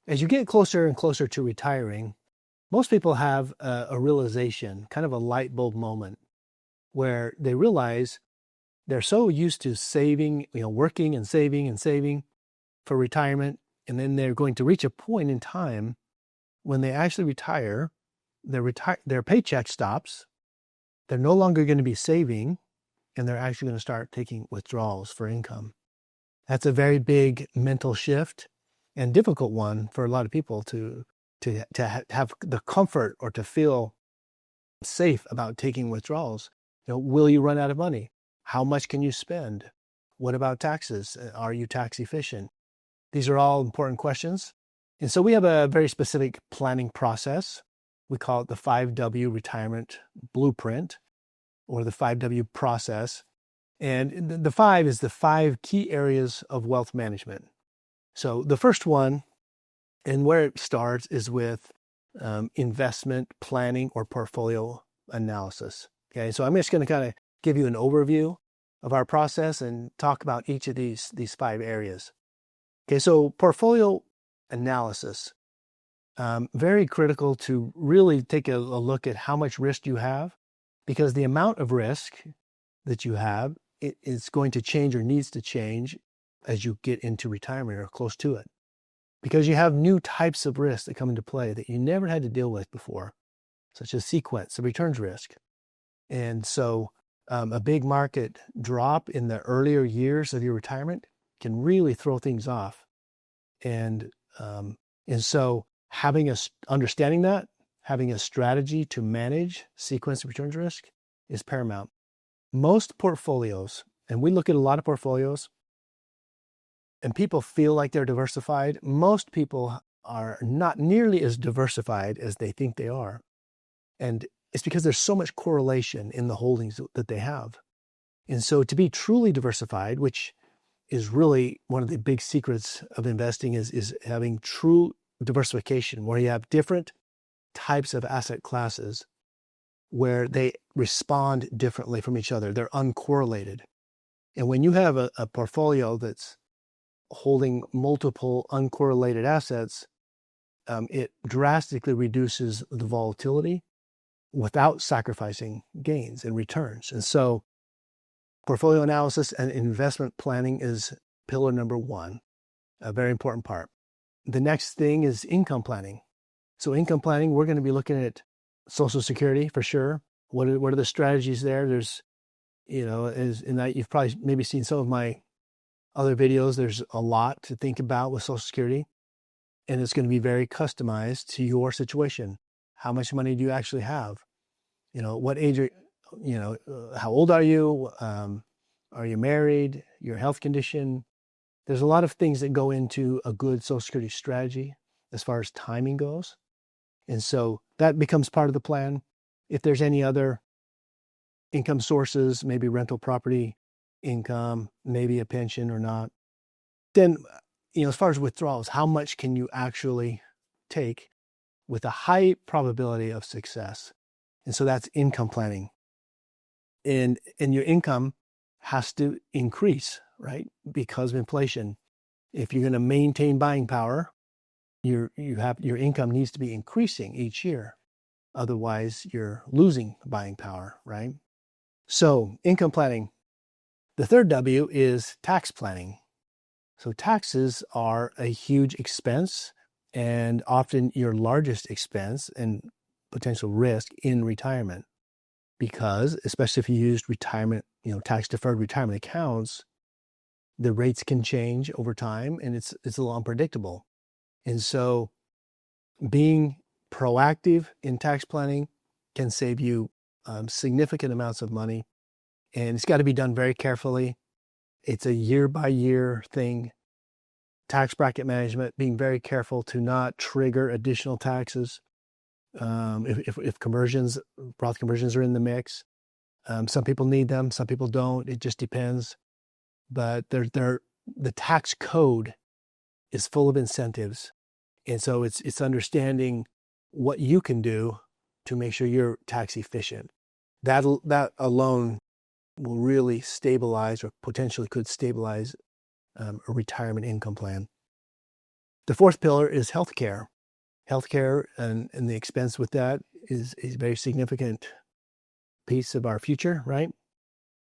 As you get closer and closer to retiring, most people have a realization, kind of a light bulb moment, where they realize they're so used to saving, working and saving for retirement. And then they're going to reach a point in time when they actually retire, their paycheck stops. They're no longer going to be saving, and they're actually going to start taking withdrawals for income. That's a very big mental shift and difficult one for a lot of people to have the comfort or to feel safe about taking withdrawals. Will you run out of money? How much can you spend? What about taxes? Are you tax efficient? These are all important questions. And so we have a very specific planning process. We call it the 5W retirement blueprint, or the 5W process. And the 5 is the 5 key areas of wealth management. So the first one, and where it starts, is with investment planning or portfolio analysis. Okay, so I'm just going to kind of give you an overview of our process and talk about each of these 5 areas. Okay, so portfolio analysis, very critical to really take a look at how much risk you have, because the amount of risk that you have is going to change or needs to change as you get into retirement or close to it, because you have new types of risks that come into play that you never had to deal with before, such as sequence of returns risk. And so a big market drop in the earlier years of your retirement can really throw things off. And so understanding that, having a strategy to manage sequence of returns risk is paramount. Most portfolios, and we look at a lot of portfolios, and people feel like they're diversified. Most people are not nearly as diversified as they think they are. And it's because there's so much correlation in the holdings that they have. And so to be truly diversified, which is really one of the big secrets of investing, is having true diversification, where you have different types of asset classes where they respond differently from each other. They're uncorrelated. And when you have a portfolio that's holding multiple uncorrelated assets, it drastically reduces the volatility without sacrificing gains and returns. And so portfolio analysis and investment planning is pillar number 1, a very important part. The next thing is income planning. So income planning, we're going to be looking at Social Security for sure. What are the strategies there? There's, you've probably maybe seen some of my other videos. There's a lot to think about with Social Security, and it's going to be very customized to your situation. How much money do you actually have? What age are, how old are you? Are you married? Your health condition? There's a lot of things that go into a good Social Security strategy as far as timing goes. And so that becomes part of the plan. If there's any other income sources, maybe rental property income, maybe a pension or not, then, as far as withdrawals, how much can you actually take with a high probability of success? And so that's income planning. And your income has to increase, right? Because of inflation. If you're going to maintain buying power, your income needs to be increasing each year. Otherwise, you're losing buying power, right? So income planning. The third W is tax planning. So taxes are a huge expense, and often your largest expense and potential risk in retirement, because especially if you used retirement, tax deferred retirement accounts, the rates can change over time, and it's a little unpredictable. And so being proactive in tax planning can save you significant amounts of money, and it's got to be done very carefully. It's a year-by-year thing. Tax bracket management, being very careful to not trigger additional taxes. If Roth conversions are in the mix, some people need them, some people don't. It just depends. But the tax code is full of incentives, and so it's understanding what you can do to make sure you're tax efficient. That alone will really stabilize, or potentially could stabilize, a retirement income plan. The fourth pillar is healthcare. Healthcare and the expense with that is a very significant piece of our future, right?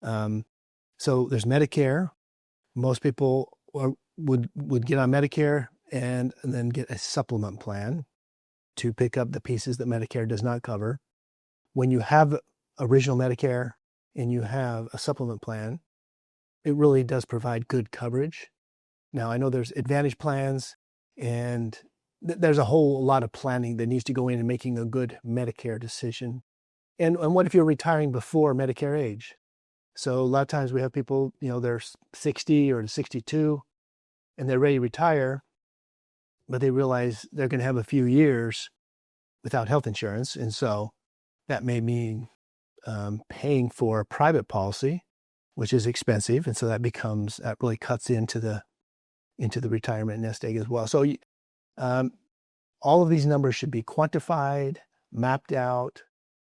So there's Medicare. Most people would get on Medicare and then get a supplement plan to pick up the pieces that Medicare does not cover. When you have original Medicare and you have a supplement plan, it really does provide good coverage. Now, I know there's Advantage plans, and there's a whole lot of planning that needs to go in and making a good Medicare decision. And what if you're retiring before Medicare age? So a lot of times we have people, they're 60 or 62, and they're ready to retire, but they realize they're going to have a few years without health insurance. And so that may mean paying for a private policy, which is expensive. And so that really cuts into the retirement nest egg as well. So all of these numbers should be quantified, mapped out,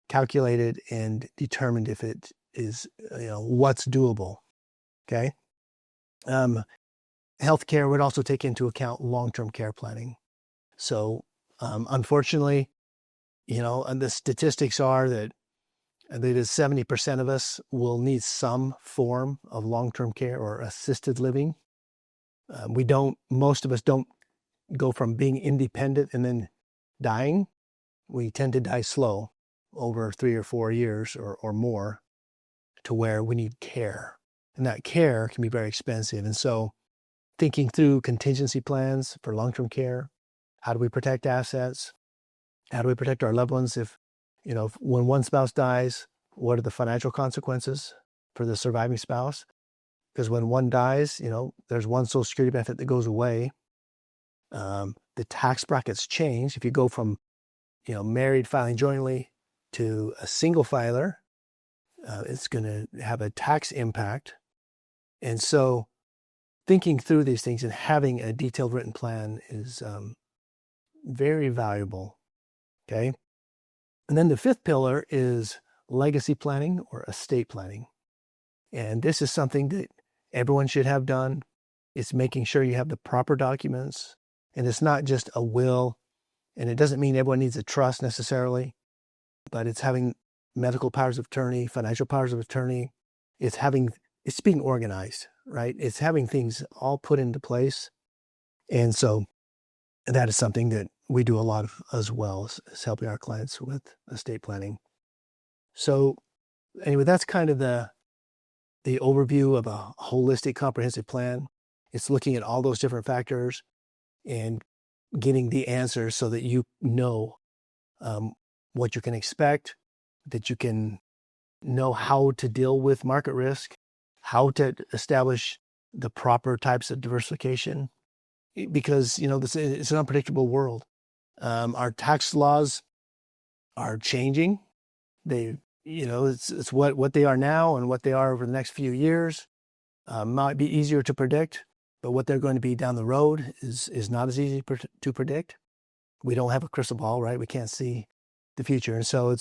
calculated, and determined if it is, what's doable. Okay. Healthcare would also take into account long-term care planning. So, unfortunately, and the statistics are that 70% of us will need some form of long-term care or assisted living. Most of us don't go from being independent and then dying. We tend to die slow over 3 or 4 years or more, to where we need care. And that care can be very expensive. And so thinking through contingency plans for long-term care, how do we protect assets? How do we protect our loved ones if when one spouse dies, what are the financial consequences for the surviving spouse? Because when one dies, there's one Social Security benefit that goes away. The tax brackets change. If you go from, married filing jointly to a single filer, it's going to have a tax impact. And so thinking through these things and having a detailed written plan is very valuable. Okay. And then the fifth pillar is legacy planning or estate planning. And this is something that everyone should have done. It's making sure you have the proper documents. And it's not just a will. And it doesn't mean everyone needs a trust necessarily, but it's having medical powers of attorney, financial powers of attorney. It's being organized, right? It's having things all put into place. And so that is something that we do a lot of as well, is helping our clients with estate planning. So anyway, that's kind of the overview of a holistic, comprehensive plan. It's looking at all those different factors and getting the answers so that you know what you can expect, that you can know how to deal with market risk, how to establish the proper types of diversification, because it's an unpredictable world. Our tax laws are changing. It's what they are now and what they are over the next few years. Might be easier to predict, but what they're going to be down the road is not as easy to predict. We don't have a crystal ball, right? We can't see the future. And so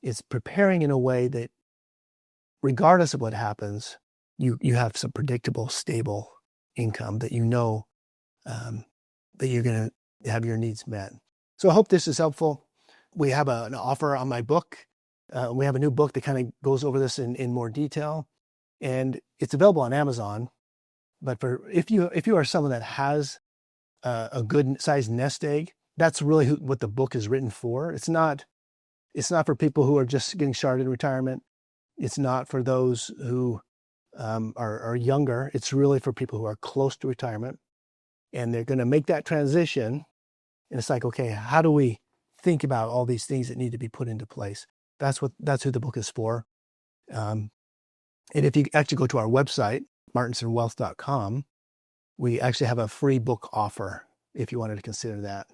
it's preparing in a way that regardless of what happens, you have some predictable, stable income that that you're going to have your needs met. So I hope this is helpful. We have an offer on my book. We have a new book that kind of goes over this in more detail, and it's available on Amazon. But if you are someone that has a good sized nest egg, that's really what the book is written for. It's not for people who are just getting started in retirement. It's not for those who are younger. It's really for people who are close to retirement, and they're going to make that transition. And it's like, okay, how do we think about all these things that need to be put into place? That's who the book is for. And if you actually go to our website, martinsonwealth.com, we actually have a free book offer if you wanted to consider that.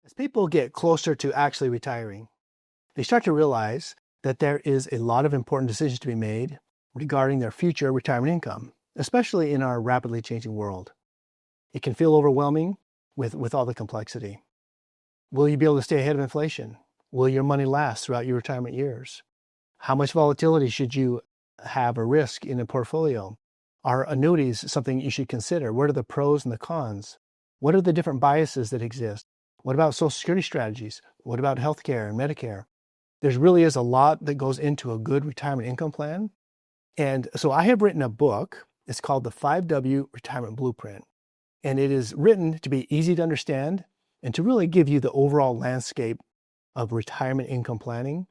As people get closer to actually retiring, they start to realize that there is a lot of important decisions to be made regarding their future retirement income, especially in our rapidly changing world. It can feel overwhelming with all the complexity. Will you be able to stay ahead of inflation? Will your money last throughout your retirement years? How much volatility should you have or risk in a portfolio? Are annuities something you should consider? What are the pros and the cons? What are the different biases that exist? What about Social Security strategies? What about healthcare and Medicare? There really is a lot that goes into a good retirement income plan. And so I have written a book. It's called the 5W Retirement Blueprint. And it is written to be easy to understand and to really give you the overall landscape of retirement income planning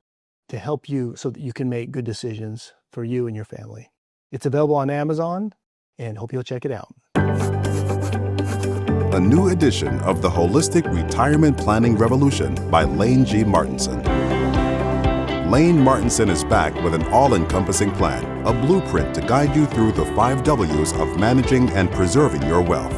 to help you so that you can make good decisions for you and your family. It's available on Amazon, and hope you'll check it out. A new edition of The Holistic Retirement Planning Revolution by Lane G. Martinson. Lane Martinson is back with an all-encompassing plan, a blueprint to guide you through the 5 W's of managing and preserving your wealth.